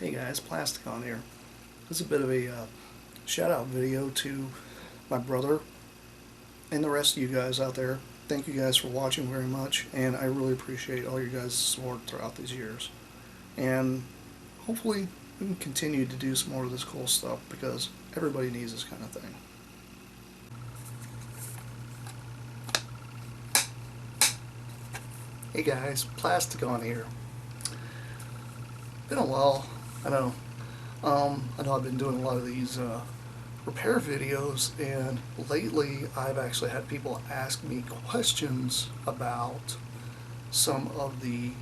Hey guys, Plasticon here. This is a bit of a shout out video to my brother and the rest of you guys out there. Thank you guys for watching very much, and I really appreciate all your guys' support throughout these years. And hopefully we can continue to do some more of this cool stuff because everybody needs this kind of thing. Hey guys, Plasticon here. Been a while, I know. I know I've been doing a lot of these repair videos, and lately I've actually had people ask me questions about some of the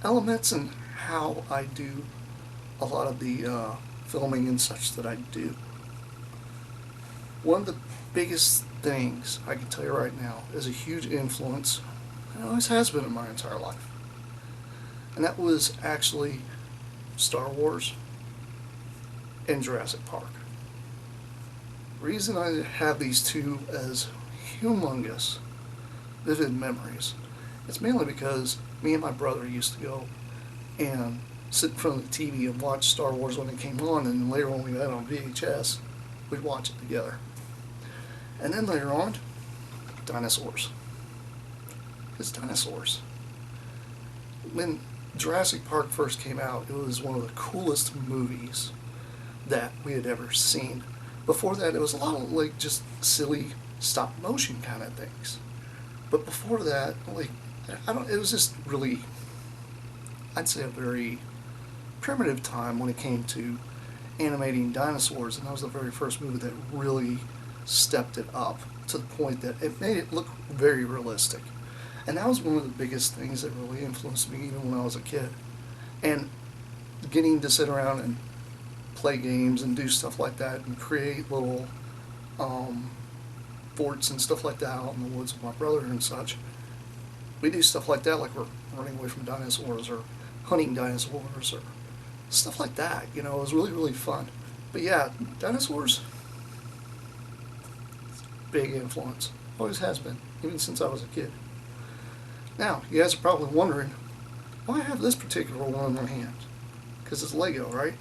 elements and how I do a lot of the filming and such that I do. One of the biggest things I can tell you right now is a huge influence, and it always has been in my entire life, and that was actually Star Wars and Jurassic Park. The reason I have these two as humongous, vivid memories is mainly because me and my brother used to go and sit in front of the TV and watch Star Wars when it came on, and then later when we had it on VHS, we'd watch it together. And then later on, Dinosaurs. It's Dinosaurs. When Jurassic Park first came out, it was one of the coolest movies that we had ever seen. Before that, it was a lot of like just silly stop motion kind of things. But before that, like, it was just really, I'd say, a very primitive time when it came to animating dinosaurs, and that was the very first movie that really stepped it up to the point that it made it look very realistic. And that was one of the biggest things that really influenced me even when I was a kid. And getting to sit around and play games and do stuff like that and create little forts and stuff like that out in the woods with my brother and such. We do stuff like that, like we're running away from dinosaurs or hunting dinosaurs or stuff like that. You know, it was really, really fun. But yeah, dinosaurs, big influence. Always has been, even since I was a kid. Now, you guys are probably wondering, why I have this particular one in my hand? Because it's Lego, right?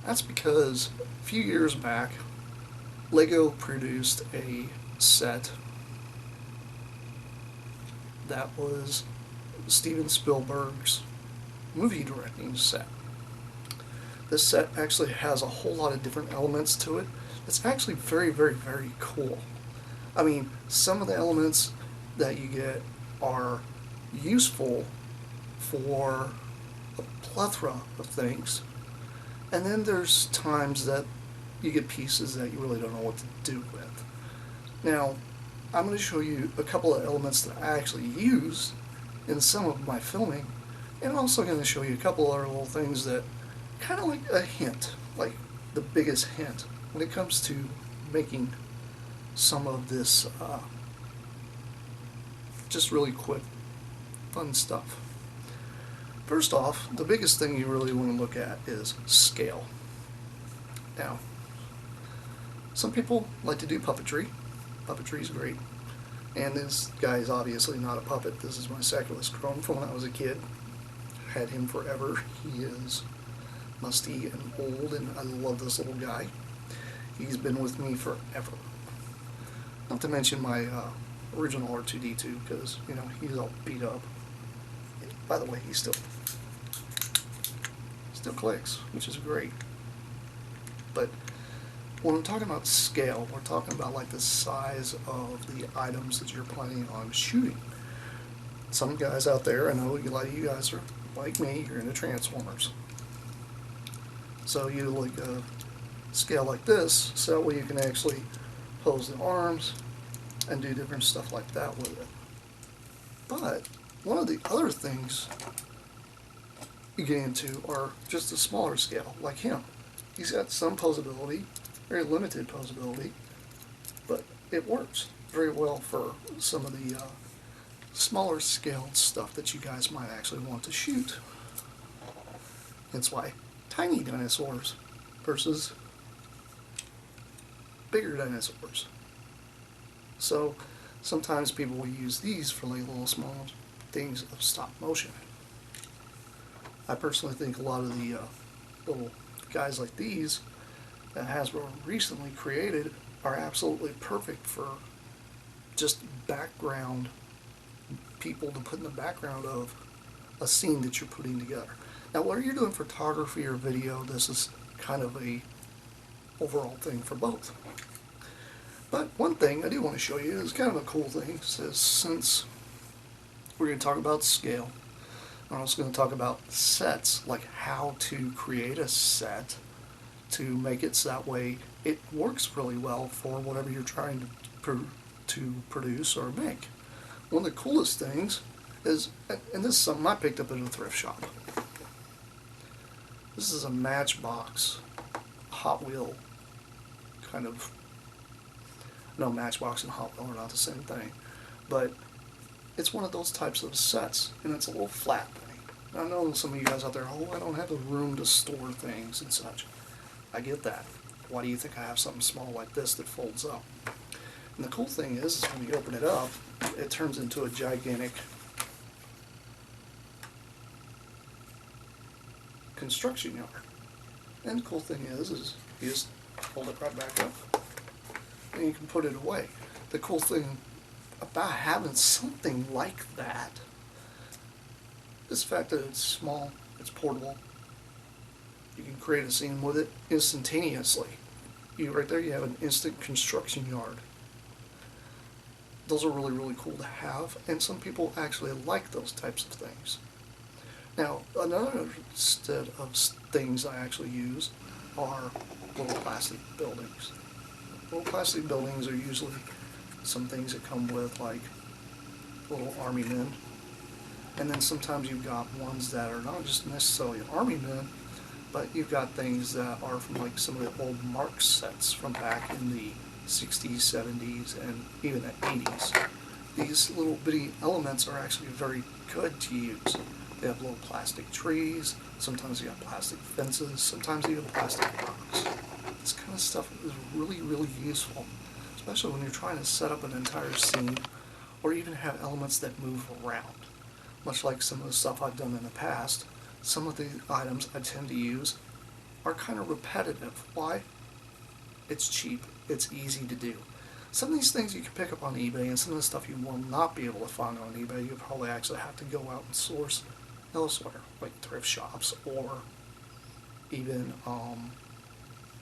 That's because a few years back, Lego produced a set that was Steven Spielberg's movie directing set. This set actually has a whole lot of different elements to it. It's actually very, very, very cool. I mean, some of the elements that you get are useful for a plethora of things. And then there's times that you get pieces that you really don't know what to do with. Now, I'm going to show you a couple of elements that I actually use in some of my filming, and I'm also going to show you a couple other little things that kind of like a hint, like the biggest hint when it comes to making some of this just really quick, fun stuff. First off, the biggest thing you really want to look at is scale. Now, some people like to do puppetry. Puppetry is great. And this guy is obviously not a puppet. This is my Saculus Chrome from when I was a kid. Had him forever. He is musty and old, and I love this little guy. He's been with me forever. Not to mention my original R2-D2, because, you know, he's all beat up. By the way, he still clicks, which is great. But when I'm talking about scale, we're talking about like the size of the items that you're planning on shooting. Some guys out there, I know a lot of you guys are like me, you're into Transformers. So you like a scale like this, so that way you can actually pose the arms and do different stuff like that with it. But one of the other things you get into are just a smaller scale, like him. He's got some posability, very limited posability, but it works very well for some of the smaller scaled stuff that you guys might actually want to shoot. That's why tiny dinosaurs versus bigger dinosaurs. So sometimes people will use these for like little small things of stop motion. I personally think a lot of the little guys like these that Hasbro recently created are absolutely perfect for just background people to put in the background of a scene that you're putting together. Now, whether you're doing photography or video, this is kind of a overall thing for both. But one thing I do want to show you is kind of a cool thing. It says, since we're going to talk about scale, I'm also going to talk about sets, like how to create a set to make it so that way it works really well for whatever you're trying to produce or make. One of the coolest things is, and this is something I picked up at a thrift shop. This is a Matchbox Hot Wheel kind of, no, Matchbox and Hot Wheel are not the same thing, but it's one of those types of sets, and it's a little flat thing. Now, I know some of you guys out there, oh, I don't have the room to store things and such. I get that. Why do you think I have something small like this that folds up? And the cool thing is when you open it up, it turns into a gigantic construction yard. And the cool thing is you just hold it right back up and you can put it away. The cool thing about having something like that is the fact that it's small, it's portable. You can create a scene with it instantaneously. Right there you have an instant construction yard. Those are really, really cool to have, and some people actually like those types of things. Now, another set of things I actually use are little plastic buildings. Little plastic buildings are usually some things that come with, like little army men, and then sometimes you've got ones that are not just necessarily army men, but you've got things that are from like some of the old Mark sets from back in the 60s, 70s, and even the 80s. These little bitty elements are actually very good to use. They have little plastic trees, sometimes you have plastic fences, sometimes you have plastic rocks. This kind of stuff is really, really useful, especially when you're trying to set up an entire scene or even have elements that move around. Much like some of the stuff I've done in the past, some of the items I tend to use are kind of repetitive. Why? It's cheap. It's easy to do. Some of these things you can pick up on eBay, and some of the stuff you will not be able to find on eBay, you probably actually have to go out and source elsewhere, like thrift shops or even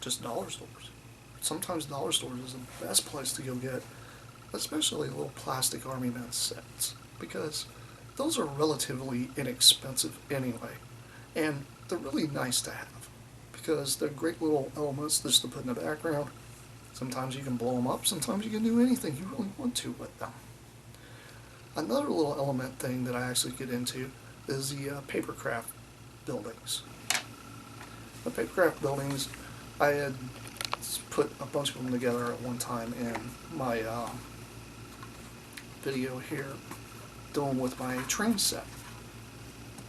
just dollar stores. Sometimes dollar stores is the best place to go get, especially little plastic Army Men sets, because those are relatively inexpensive anyway, and they're really nice to have because they're great little elements just to put in the background. Sometimes you can blow them up, sometimes you can do anything you really want to with them. Another little element thing that I actually get into is the papercraft buildings. The papercraft buildings, I had put a bunch of them together at one time in my video here, doing with my train set.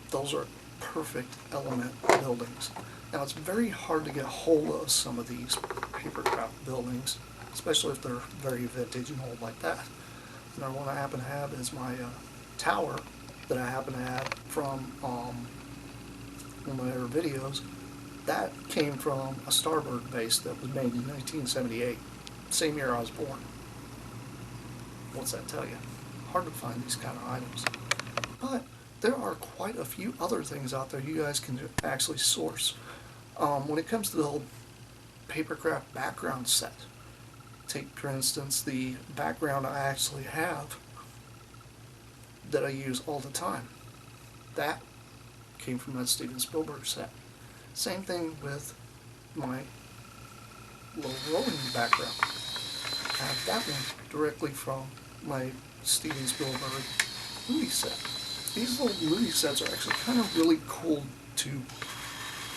Those are perfect element buildings. Now, it's very hard to get hold of some of these papercraft buildings, especially if they're very vintage and old like that. Another one I happen to have is my tower that I happen to have from one of my other videos. That came from a Starbird base that was made in 1978, same year I was born. What's that tell you? Hard to find these kind of items. But there are quite a few other things out there you guys can actually source. When it comes to the whole papercraft background set, take for instance the background I actually have that I use all the time. That came from that Steven Spielberg set. Same thing with my little rolling background. I have that one directly from my Steven Spielberg movie set. These little movie sets are actually kind of really cool to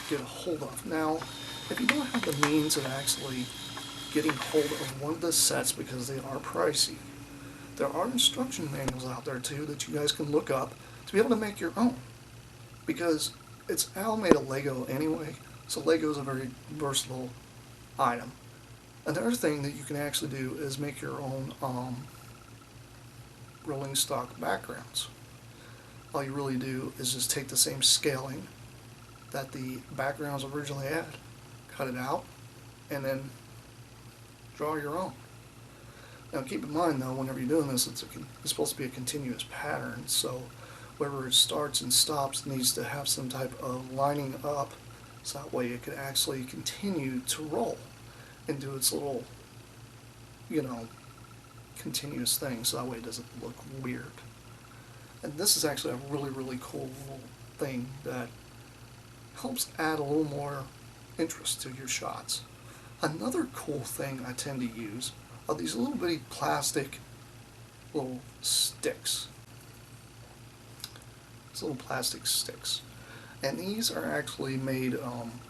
get a hold of. Now, if you don't have the means of actually getting hold of one of the sets because they are pricey, there are instruction manuals out there too that you guys can look up to be able to make your own. Because it's all made of Lego anyway, so Lego is a very versatile item. Another thing that you can actually do is make your own rolling stock backgrounds. All you really do is just take the same scaling that the backgrounds originally had. Cut it out, and then draw your own. Now keep in mind though, whenever you're doing this, it's supposed to be a continuous pattern, so wherever it starts and stops needs to have some type of lining up, so that way it can actually continue to roll and do its little, continuous thing, so that way it doesn't look weird. And this is actually a really, really cool little thing that helps add a little more interest to your shots. Another cool thing I tend to use are these little bitty plastic little sticks. These little plastic sticks. And these are actually made,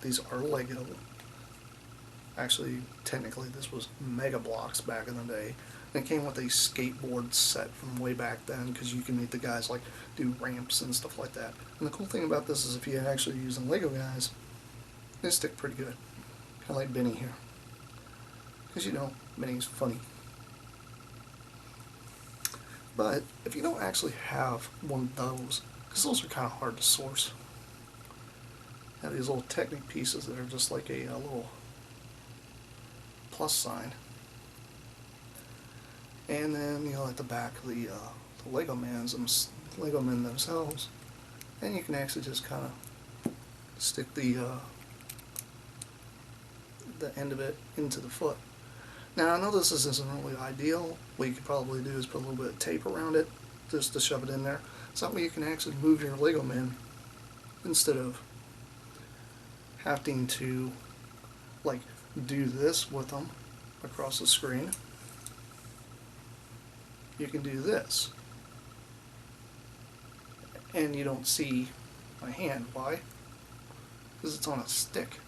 these are Lego. Actually, technically this was Mega Blocks back in the day. And it came with a skateboard set from way back then, because you can make the guys like do ramps and stuff like that. And the cool thing about this is if you actually use them Lego guys, they stick pretty good. Kind of like Benny here. Because Benny's funny. But if you don't actually have one of those, because those are kind of hard to source, have these little Technic pieces that are just like a little plus sign. And then at the back of the Lego men themselves, and you can actually just kind of stick the end of it into the foot. Now I know this isn't really ideal. What you could probably do is put a little bit of tape around it just to shove it in there, so that way you can actually move your Lego men instead of having to like do this with them across the screen. You can do this, and you don't see my hand. Why? Because it's on a stick,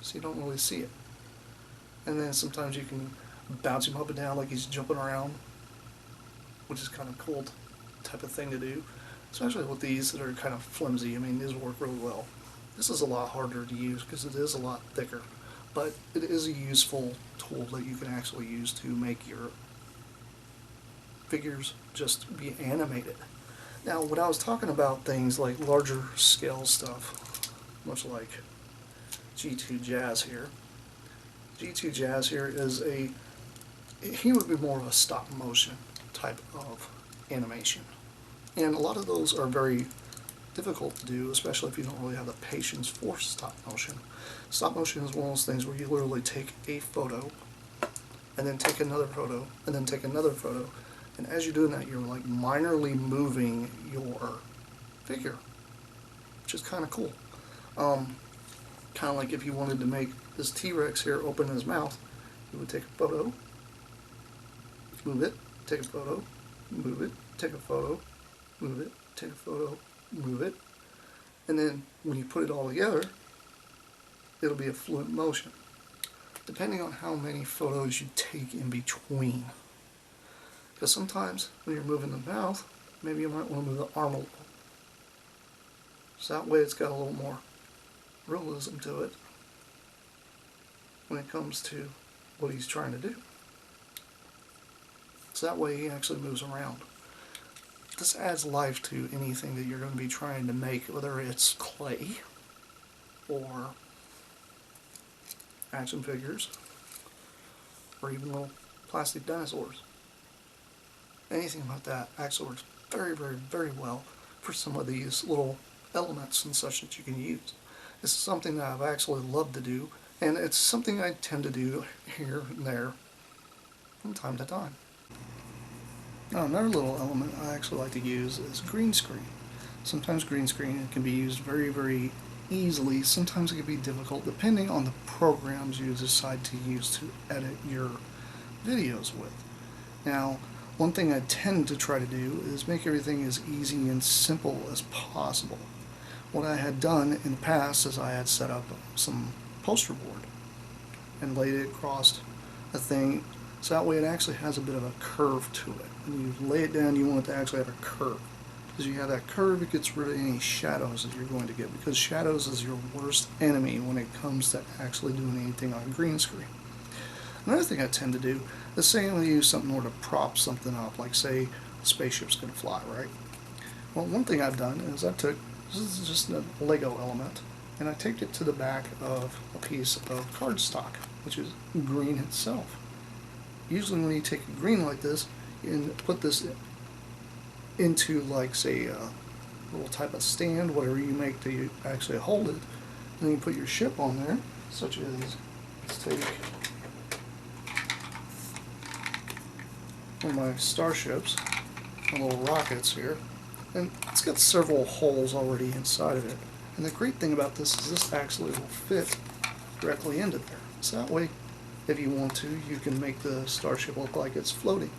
so you don't really see it. And then sometimes you can bounce him up and down like he's jumping around, which is kind of cool type of thing to do, especially with these that are kind of flimsy. I mean, these work really well. This is a lot harder to use because it is a lot thicker, but it is a useful tool that you can actually use to make your figures just be animated. Now, when I was talking about things like larger scale stuff, much like G2 Jazz here, G2 Jazz here is he would be more of a stop motion type of animation. And a lot of those are very difficult to do, especially if you don't really have the patience for stop motion. Stop motion is one of those things where you literally take a photo, and then take another photo, and then take another photo, and as you're doing that, you're like minorly moving your figure, which is kind of cool. Kind of like if you wanted to make this T-Rex here open his mouth, you would take a photo, move it, take a photo, move it, take a photo, move it, take a photo, move it, and then when you put it all together, it'll be a fluent motion, depending on how many photos you take in between. Because sometimes when you're moving the mouth, maybe you might want to move the arm a little. So that way it's got a little more realism to it when it comes to what he's trying to do. So that way he actually moves around. This adds life to anything that you're going to be trying to make, whether it's clay or action figures or even little plastic dinosaurs. Anything like that actually works very, very, very well for some of these little elements and such that you can use. This is something that I've actually loved to do, and it's something I tend to do here and there from time to time. Now, another little element I actually like to use is green screen. Sometimes green screen can be used very, very easily. Sometimes it can be difficult depending on the programs you decide to use to edit your videos with. Now, one thing I tend to try to do is make everything as easy and simple as possible. What I had done in the past is I had set up some poster board and laid it across a thing, so that way it actually has a bit of a curve to it. When you lay it down, you want it to actually have a curve. Because you have that curve, it gets rid of any shadows that you're going to get, because shadows is your worst enemy when it comes to actually doing anything on green screen. Another thing I tend to do is say I use something in order to prop something up, like say the spaceship's going to fly, right? Well, one thing I've done is this is just a Lego element, and I taped it to the back of a piece of cardstock, which is green itself. Usually when you take a green like this, you can put this into, like, say, a little type of stand, whatever you make to actually hold it, and then you put your ship on there, such as, let's take one of my starships, my little rockets here, and it's got several holes already inside of it. And the great thing about this is this actually will fit directly into there. So that way, if you want to, you can make the starship look like it's floating.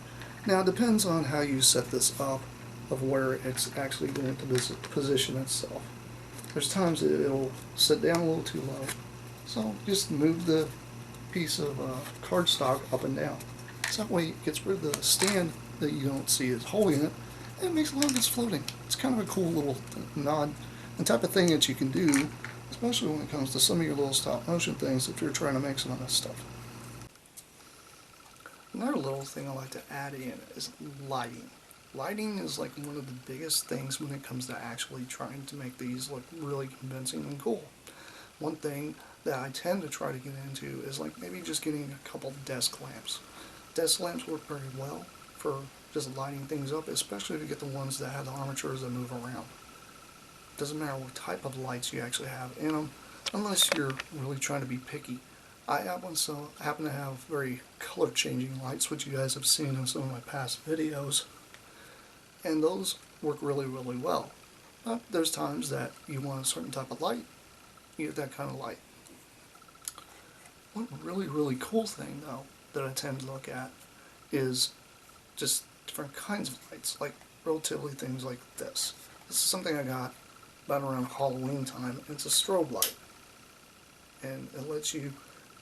Now it depends on how you set this up, of where it's actually going to position itself. There's times that it'll sit down a little too low, so just move the piece of cardstock up and down. So that way it gets rid of the stand that you don't see is holding it, and it makes it look like it's floating. It's kind of a cool little nod, and type of thing that you can do, especially when it comes to some of your little stop motion things if you're trying to make some of this stuff. Another little thing I like to add in is lighting. Lighting is like one of the biggest things when it comes to actually trying to make these look really convincing and cool. One thing that I tend to try to get into is like maybe just getting a couple desk lamps. Desk lamps work very well for just lighting things up, especially if you get the ones that have the armatures that move around. Doesn't matter what type of lights you actually have in them, unless you're really trying to be picky. I happen to have very color changing lights, which you guys have seen in some of my past videos, and those work really, really well. But there's times that you want a certain type of light, you get that kind of light. One really, really cool thing though that I tend to look at is just different kinds of lights, like relatively things like this. This is something I got about around Halloween time. It's a strobe light, and it lets you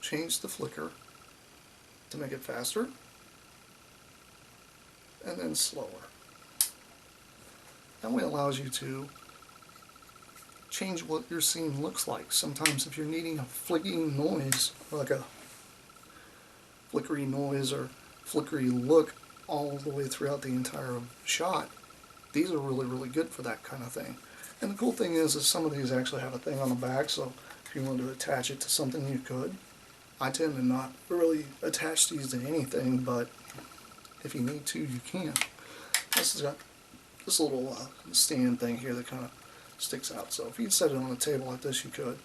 change the flicker to make it faster and then slower. That way it allows you to change what your scene looks like. Sometimes if you're needing a flicking noise, like a flickery noise or flickery look all the way throughout the entire shot, these are really, really good for that kind of thing. And the cool thing is some of these actually have a thing on the back, so if you want to attach it to something, you could. I tend to not really attach these to anything, but if you need to, you can. This has got this little stand thing here that kind of sticks out, so if you set it on a table like this, you could.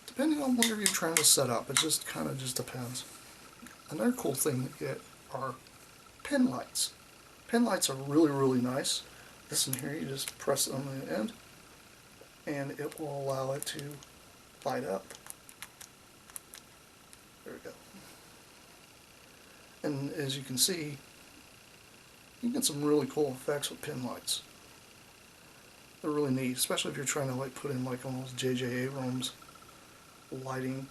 Depending on whatever you're trying to set up, it just kind of just depends. Another cool thing to get are pen lights. Pen lights are really, really nice. This in here, you just press it on the end, and it will allow it to light up. There we go. And as you can see, you get some really cool effects with pin lights. They're really neat, especially if you're trying to like put in like one of those J.J. Abrams lighting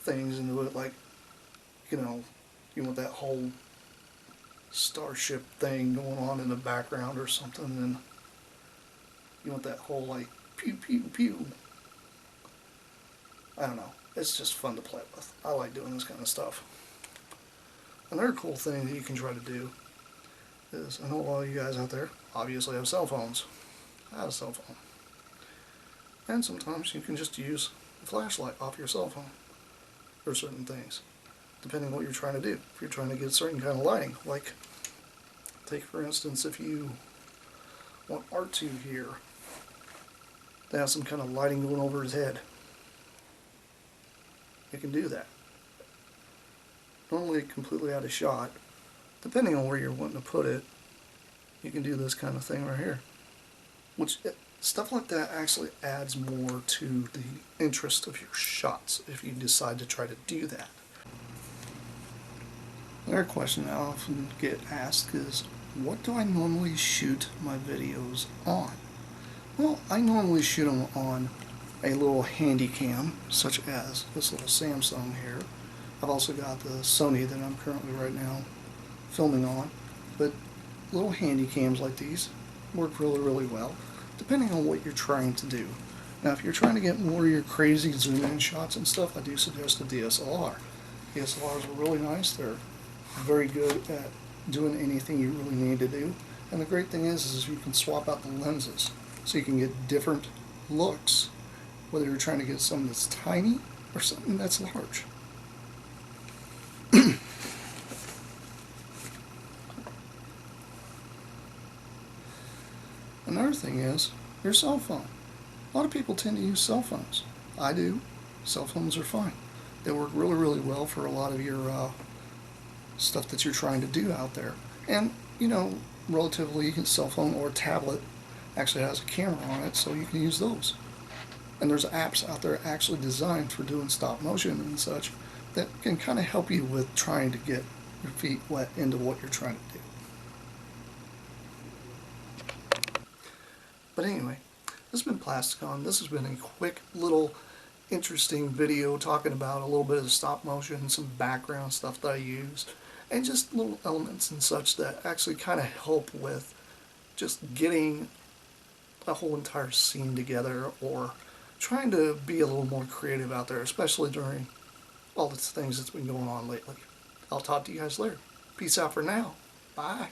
things into it, like, you know, you want that whole starship thing going on in the background or something, and you want that whole like pew pew pew. I don't know, it's just fun to play with. I like doing this kind of stuff. Another cool thing that you can try to do is, I know a lot of you guys out there obviously have cell phones. I have a cell phone. And sometimes you can just use a flashlight off your cell phone for certain things, depending on what you're trying to do. If you're trying to get a certain kind of lighting, like, take for instance, if you want R2 here to have some kind of lighting going over his head, you can do that. Normally completely out of shot. Depending on where you're wanting to put it, you can do this kind of thing right here. Stuff like that actually adds more to the interest of your shots if you decide to try to do that. Another question I often get asked is, what do I normally shoot my videos on? Well, I normally shoot them on a little handy cam, such as this little Samsung here. I've also got the Sony that I'm currently right now filming on, but little handy cams like these work really, really well, depending on what you're trying to do. Now, if you're trying to get more of your crazy zoom-in shots and stuff, I do suggest a DSLR. DSLRs are really nice. They're very good at doing anything you really need to do. And the great thing is you can swap out the lenses, so you can get different looks whether you're trying to get something that's tiny or something that's large. Another thing is your cell phone. A lot of people tend to use cell phones. I do. Cell phones are fine. They work really, really well for a lot of your stuff that you're trying to do out there. And, you know, relatively, a cell phone or tablet actually has a camera on it, so you can use those. And there's apps out there actually designed for doing stop motion and such that can kind of help you with trying to get your feet wet into what you're trying to do. But anyway, this has been Plasticon. This has been a quick little interesting video talking about a little bit of the stop motion, some background stuff that I used, and just little elements and such that actually kind of help with just getting a whole entire scene together, or trying to be a little more creative out there, especially during all the things that's been going on lately. I'll talk to you guys later. Peace out for now. Bye.